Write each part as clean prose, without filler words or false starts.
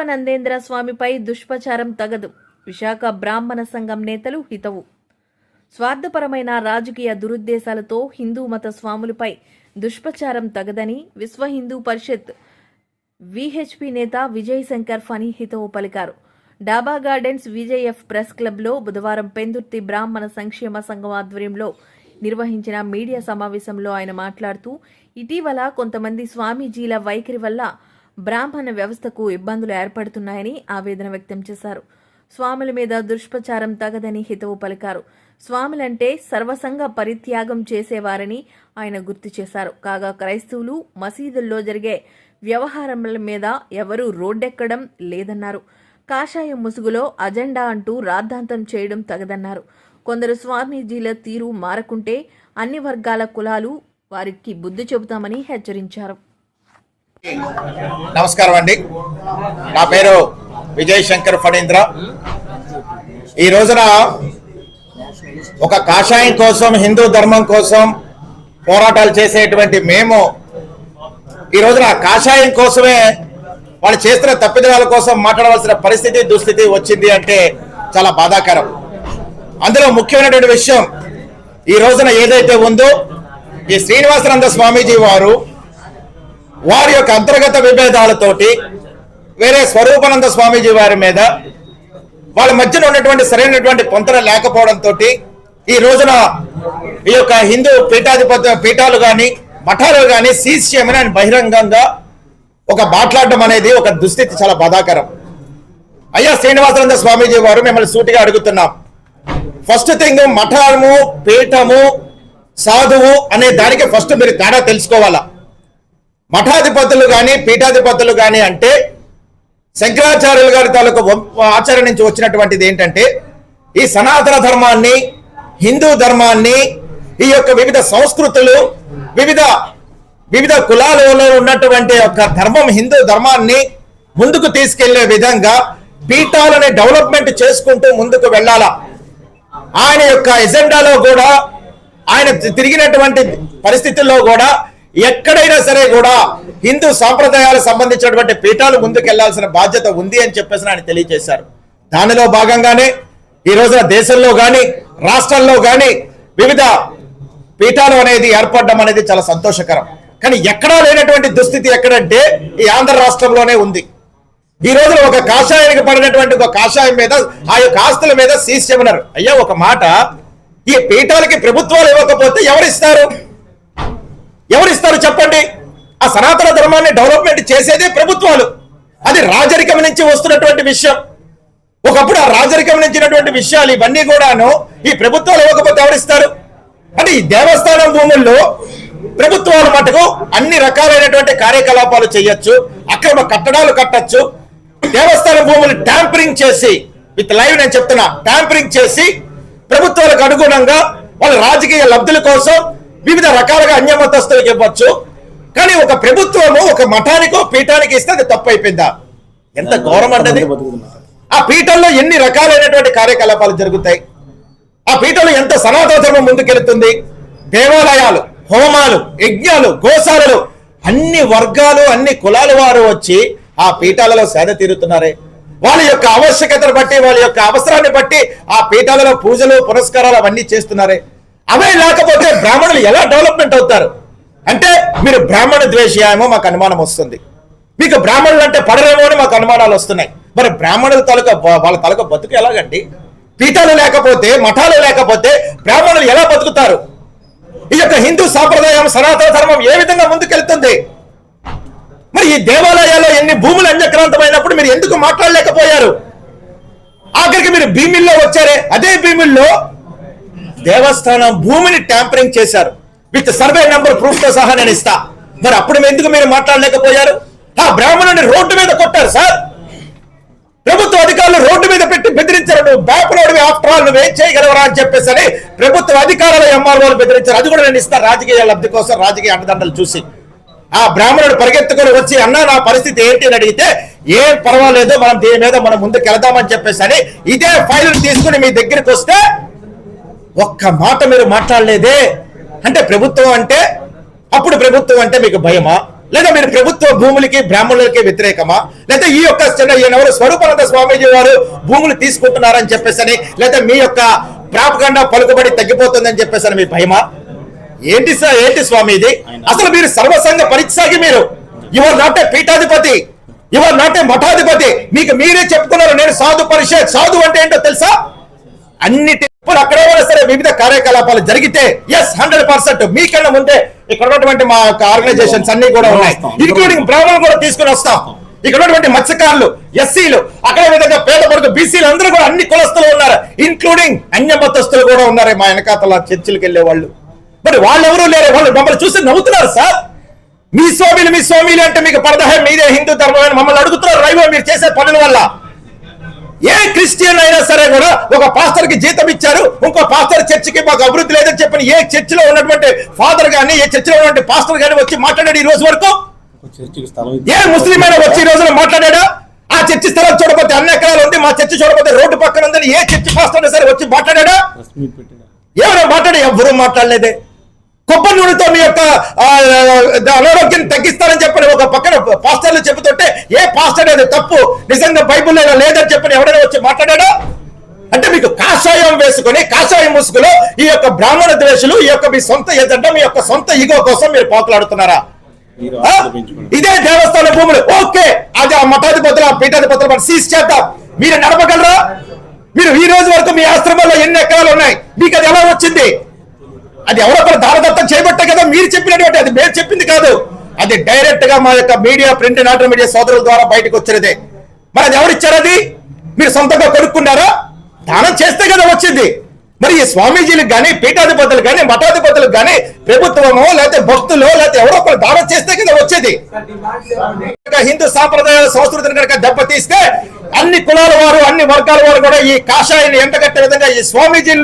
జీవనందేంద్ర స్వామిపై దుష్ప్రచారం తగదు. విశాఖ బ్రాహ్మణ సంఘం నేతలు హితవు. స్వార్థపరమైన రాజకీయ దురుద్దేశాలతో హిందూ మత స్వాములపై దుష్ప్రచారం తగదని విశ్వ హిందూ పరిషత్ విహెచ్పి నేత విజయ్ శంకర్ ఫనీ హితవు పలికారు. డాబా గార్డెన్స్ విజేఎఫ్ ప్రెస్ క్లబ్లో బుధవారం పెందుర్తి బ్రాహ్మణ సంక్షేమ సంఘం ఆధ్వర్యంలో నిర్వహించిన మీడియా సమావేశంలో ఆయన మాట్లాడుతూ, ఇటీవల కొంతమంది స్వామీజీల వైఖరి వల్ల బ్రాహ్మణ వ్యవస్థకు ఇబ్బందులు ఏర్పడుతున్నాయని ఆవేదన వ్యక్తం చేశారు. స్వాముల మీద దుష్ప్రచారం తగదని హితవు పలికారు. స్వాములంటే సర్వసంగ పరిత్యాగం చేసేవారని ఆయన గుర్తు చేశారు. కాగా క్రైస్తవులు మసీదుల్లో జరిగే వ్యవహారముల మీద ఎవరూ రోడ్డెక్కడం లేదన్నారు. కాషాయం ముసుగులో అజెండా అంటూ రాద్ధాంతం చేయడం తగదన్నారు. కొందరు స్వామీజీల తీరు మారకుంటే అన్ని వర్గాల కులాలు వారికి బుద్ధి చెబుతామని హెచ్చరించారు. నమస్కారం అండి. నా పేరు విజయ్ శంకర్ ఫణీంద్ర. ఈ రోజున ఒక కాషాయం కోసం, హిందూ ధర్మం కోసం పోరాటాలు చేసేటువంటి మేము ఈ రోజున కాషాయం కోసమే వాళ్ళు చేస్తున్న తప్పిదాల కోసం మాట్లాడవలసిన పరిస్థితి, దుస్థితి వచ్చింది అంటే చాలా బాధాకరం. అందులో ముఖ్యమైనటువంటి విషయం ఈ రోజున ఏదైతే ఉందో, ఈ శ్రీనివాసానంద స్వామీజీ వారి యొక్క అంతర్గత విభేదాలతోటి వేరే స్వరూపానంద స్వామీజీ వారి మీద వాళ్ళ మధ్యన ఉన్నటువంటి సరైనటువంటి పొంతన లేకపోవడంతో ఈ రోజున ఈ యొక్క హిందూ పీఠాలు కానీ మఠాలు కానీ సీజ్ చేయమని ఆయన బహిరంగంగా ఒక మాట్లాడడం అనేది ఒక దుస్థితి, చాలా బాధాకరం. అయ్యా శ్రీనివాసానంద స్వామీజీ వారు, మిమ్మల్ని సూటిగా అడుగుతున్నాం. ఫస్ట్ థింగ్, మఠము, పీఠము, సాధువు అనే దానికి ఫస్ట్ మీరు తేడా తెలుసుకోవాలా. మఠాధిపతులు కానీ పీఠాధిపతులు కానీ అంటే శంకరాచార్యుల గారి తాలూకు ఆచార్య నుంచి వచ్చినటువంటిది ఏంటంటే, ఈ సనాతన ధర్మాన్ని, హిందూ ధర్మాన్ని, ఈ యొక్క వివిధ సంస్కృతులు, వివిధ కులాలలో ఉన్నటువంటి యొక్క ధర్మం, హిందూ ధర్మాన్ని ముందుకు తీసుకెళ్లే విధంగా పీఠాలని డెవలప్మెంట్ చేసుకుంటూ ముందుకు వెళ్ళాలా. ఆయన యొక్క ఎజెండాలో కూడా, ఆయన తిరిగినటువంటి పరిస్థితుల్లో కూడా ఎక్కడైనా సరే కూడా హిందూ సాంప్రదాయాలకు సంబంధించినటువంటి పీఠాలు ముందుకు వెళ్లాల్సిన బాధ్యత ఉంది అని చెప్పేసి ఆయన తెలియజేశారు. దానిలో భాగంగానే ఈ రోజున దేశంలో కానీ రాష్ట్రాల్లో కానీ వివిధ పీఠాలు అనేది ఏర్పడడం అనేది చాలా సంతోషకరం. కానీ ఎక్కడా లేనటువంటి దుస్థితి ఎక్కడంటే ఈ ఆంధ్ర రాష్ట్రంలోనే ఉంది. ఈ రోజున ఒక కాషాయానికి పడినటువంటి ఒక కాషాయం మీద, ఆ యొక్క ఆస్తుల మీద సీజ్ చేయమన్నారు. అయ్యా ఒక మాట, ఈ పీఠాలకి ప్రభుత్వాలు ఇవ్వకపోతే ఎవరిస్తారు చెప్పండి? ఆ సనాతన ధర్మాన్ని డెవలప్మెంట్ చేసేదే ప్రభుత్వాలు. అది రాజరికం నుంచి వస్తున్నటువంటి విషయం. ఒకప్పుడు ఆ రాజరికం నుంచినటువంటి విషయాలు ఇవన్నీ కూడాను ఈ ప్రభుత్వాలు ఇవ్వకపోతే ఎవరిస్తారు? అంటే ఈ దేవస్థానం భూముల్లో ప్రభుత్వాల మటుకు అన్ని రకాలైనటువంటి కార్యకలాపాలు చేయొచ్చు, అక్రమ కట్టడాలు కట్టచ్చు, దేవస్థానం భూములు ట్యాంపరింగ్ చేసి, విత్ లైవ్ నేను చెప్తున్నా, ట్యాంపరింగ్ చేసి ప్రభుత్వాలకు అనుగుణంగా వాళ్ళ రాజకీయ లబ్ధుల కోసం వివిధ రకాలుగా అన్యమతస్తులకు ఇవ్వచ్చు. కానీ ఒక ప్రభుత్వము ఒక మఠానికో పీఠానికి ఇస్తే అది తప్పు అయిపోయిందా? ఎంత ఘోరం అంటే ఆ పీఠంలో ఎన్ని రకాలైనటువంటి కార్యకలాపాలు జరుగుతాయి, ఆ పీఠంలో ఎంత సనాతన ధర్మం ముందుకెళ్తుంది. దేవాలయాలు, హోమాలు, యజ్ఞాలు, గోశాలలు, అన్ని వర్గాలు, అన్ని కులాల వారు వచ్చి ఆ పీఠాలలో సేద తీరుతున్నారే. వాళ్ళ యొక్క ఆవశ్యకతను బట్టి, వాళ్ళ యొక్క అవసరాన్ని బట్టి ఆ పీఠాలలో పూజలు, పురస్కారాలు అవన్నీ చేస్తున్నారే. అవే లేకపోతే బ్రాహ్మణులు ఎలా డెవలప్మెంట్ అవుతారు? అంటే మీరు బ్రాహ్మణ ద్వేషమో మాకు అనుమానం వస్తుంది. మీకు బ్రాహ్మణులు అంటే పడరేమో అని మాకు అనుమానాలు వస్తున్నాయి. మరి బ్రాహ్మణుల వాళ్ళ తాలూకా బతుకు ఎలాగండి? పీఠాలు లేకపోతే, మఠాలు లేకపోతే బ్రాహ్మణులు ఎలా బతుకుతారు? ఈ యొక్క హిందూ సాంప్రదాయం, సనాతన ధర్మం ఏ విధంగా ముందుకెళ్తుంది? మరి ఈ దేవాలయాల్లో ఎన్ని భూములు అన్యక్రాంతమైనప్పుడు మీరు ఎందుకు మాట్లాడలేకపోయారు? ఆఖరికి మీరు భీమిల్లో వచ్చారే, అదే భీమిల్లో దేవస్థానం భూమిని ట్యాంపరింగ్ చేశారు. విత్ సర్వే నెంబర్ ప్రూఫ్ తో సహా నేను ఇస్తా. మరి అప్పుడు ఎందుకు మీరు మాట్లాడలేకపోయారు? ఆ బ్రాహ్మణుని రోడ్డు మీద కొట్టారు సార్. ప్రభుత్వ అధికారులు రోడ్డు మీద పెట్టి బెదిరించారు. నువ్వు బ్యాపులోడివి, ఆఫ్టర్ ఆల్ నువ్వేం చేయగలవరా అని చెప్పేసి ప్రభుత్వ అధికారులు, ఎంఆర్ఓలు బెదిరించారు. అది కూడా నేను ఇస్తాను, రాజకీయ లబ్ధి కోసం, రాజకీయ అండదండలు చూసి. ఆ బ్రాహ్మణుడు పరిగెత్తుకొని వచ్చి, అన్నా నా పరిస్థితి ఏంటి అని అడిగితే, ఏం పర్వాలేదు, మనం దీని మీద మనం ముందుకు వెళదామని చెప్పేసి ఇదే ఫైల్ తీసుకుని మీ దగ్గరికి వస్తే ఒక్క మాట మీరు మాట్లాడలేదే. అంటే ప్రభుత్వం అంటే, అప్పుడు ప్రభుత్వం అంటే మీకు భయమా? లేదా మీరు ప్రభుత్వ భూములకి బ్రాహ్మణులకి వ్యతిరేకమా, లేదా ఈ యొక్క ఎవరు స్వరూపానంద స్వామీజీ వారు భూములు తీసుకుంటున్నారని చెప్పేసి, లేదా మీ యొక్క ప్రాపగండా పలుకుబడి తగ్గిపోతుందని చెప్పేసి మీ భయమా? ఏంటి సార్, ఏంటి స్వామి ఇది? అసలు మీరు సర్వసంగ పరిత్యాగి, మీరు యువర్ నాట్ ఏ పీఠాధిపతి, యువర్ నాట్ ఏ మఠాధిపతి. మీకు మీరే చెప్పుకున్నారు నేను సాధు పరిషత్. సాధు అంటే ఏంటో తెలుసా? అన్నిటి అక్కడ సరే వివిధ కార్యకలాపాలు జరిగితే ఎస్ 100% మీకన్నా ముందే ఇక్కడ ఉన్నటువంటి మా ఆర్గనైజేషన్స్ అన్ని కూడా ఉన్నాయి, ఇంక్లూడింగ్ బ్రాహ్మణులు కూడా తీసుకుని వస్తాం. ఇక్కడ ఉన్నటువంటి మత్స్యకారులు, ఎస్సీలు, అక్కడ విధంగా పేద వర్గ బీసీలు అందరూ కూడా అన్ని కులస్తులు ఉన్నారు, ఇంక్లూడింగ్ అన్య మతస్థులు కూడా ఉన్నారు మా వెనకాతల చర్చిలకు వెళ్లే వాళ్ళు. మరి వాళ్ళు ఎవరూ లేరు, వాళ్ళు మమ్మల్ని చూసి నవ్వుతున్నారు సార్. మీ స్వామిలు అంటే మీకు పరదహ, మీదే హిందూ ధర్మం అని మమ్మల్ని అడుగుతున్నారు రైవో మీరు చేసే పనుల వల్ల. ఏ క్రిస్టియన్ అయినా సరే కూడా ఒక పాస్టర్ కి జీతం ఇచ్చారు, ఇంకో పాస్టర్ చర్చికి మాకు అభివృద్ధి లేదని చెప్పని ఏ చర్చిలో ఉన్నటువంటి ఫాదర్ గానీ ఏ చర్చిలో ఉన్నటువంటి పాస్టర్ గానీ వచ్చి మాట్లాడాడు ఈ రోజు వరకు? ఏ ముస్లిం అయినా వచ్చి ఈ రోజున మాట్లాడా? ఆ చర్చి స్థలం చూడకపోతే అన్ని ఎకరాలు ఉంది, మా చర్చి చూడకపోతే రోడ్డు పక్కన ఉందని ఏ చర్చి పాస్టర్ సరే వచ్చి మాట్లాడా? ఎవరో ఎవరూ మాట్లాడలేదే. కొబ్బరి నూనెతో మీ యొక్క అనారోగ్యం తగ్గిస్తారని చెప్పని ఒక పక్కన పాస్టర్లు చెబుతుంటే ఏ పాస్టర్ అది తప్పు, నిజంగా బైబుల్లో లేదని చెప్పని ఎవరైనా వచ్చి మాట్లాడా? అంటే మీకు కాషాయం వేసుకుని కాషాయం ముసుగులో ఈ యొక్క బ్రాహ్మణ ద్వేషులు, ఈ యొక్క మీ సొంత ఎజెండా, మీ యొక్క సొంత ఈగో కోసం మీరు పాకులాడుతున్నారా? ఇదే దేవస్థాన భూములు ఓకే, అది ఆ మఠాధిపతులు ఆ పీఠాధిపతులు మనం సీజ్ చేద్దాం, మీరు నడపగలరా? మీరు ఈ రోజు వరకు మీ ఆశ్రమంలో ఎన్ని ఎకరాలు ఉన్నాయి, మీకు అది ఎలా వచ్చింది? అది ఎవరొకరు దారదత్తం చేయబట్టే కదా మీరు చెప్పినటువంటి, అది మేము చెప్పింది కాదు, అది డైరెక్ట్ గా మా యొక్క media, print and auto media సోదరుల ద్వారా బయటకు వచ్చినదే. మరి అది ఎవరిచ్చారు? అది మీరు సొంతంగా కొనుక్కున్నారా? దానం చేస్తే కదా వచ్చింది. మరి ఈ స్వామీజీలకు కానీ పీఠాధిపతులకు కానీ మఠాధిపతులకు కానీ ప్రభుత్వమో లేకపోతే భక్తులు లేకపోతే ఎవరో ఒకరు దానం చేస్తే కదా వచ్చేది. హిందూ సాంప్రదాయ సంస్కృతిని కనుక దెబ్బతీస్తే అన్ని కులాల వారు, అన్ని వర్గాల వారు కూడా ఈ కాషాయాన్ని ఎంటగట్టే విధంగా ఈ స్వామీజీ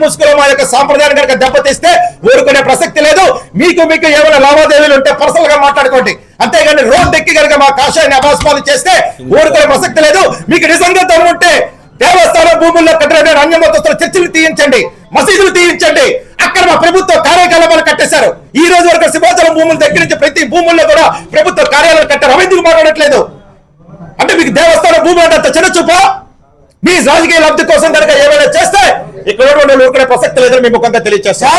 ముసుగులో మా యొక్క సాంప్రదాయాన్ని కనుక దెబ్బతీస్తే ఊరుకునే ప్రసక్తి లేదు. మీకు ఏమైనా లావాదేవీలు ఉంటే పర్సనల్ గా మాట్లాడుకోండి, అంతేగాని రోడ్డు ఎక్కి కనుక మా కాషాయాన్ని అభాస్పాలు చేస్తే ఊరుకునే ప్రసక్తి లేదు. మీకు నిజంగా దమ్ముంటే దేవస్థాన భూముల్లో కట్టిన అన్య మతస్థుల చర్చిలు తీయించండి, మసీదులు తీయించండి. అక్కడ మా ప్రభుత్వ కార్యకలాపాలు కట్టేశారు. ఈ రోజు వరకు సింహాచలం భూముల దగ్గర నుంచి ప్రతి భూముల్లో కూడా ప్రభుత్వ కార్యాలయాలు కట్టారు. అవి ఎందుకు మాట్లాడట్లేదు? అంటే మీకు దేవస్థాన భూములు అంటే అంత చిన్న చూపా? మీ రాజకీయ లబ్ధి కోసం కనుక ఏమైనా చేస్తే ఇక్కడ ఊరుకునే ప్రసక్తి లేదని మేము కొంత తెలియజేస్తాం.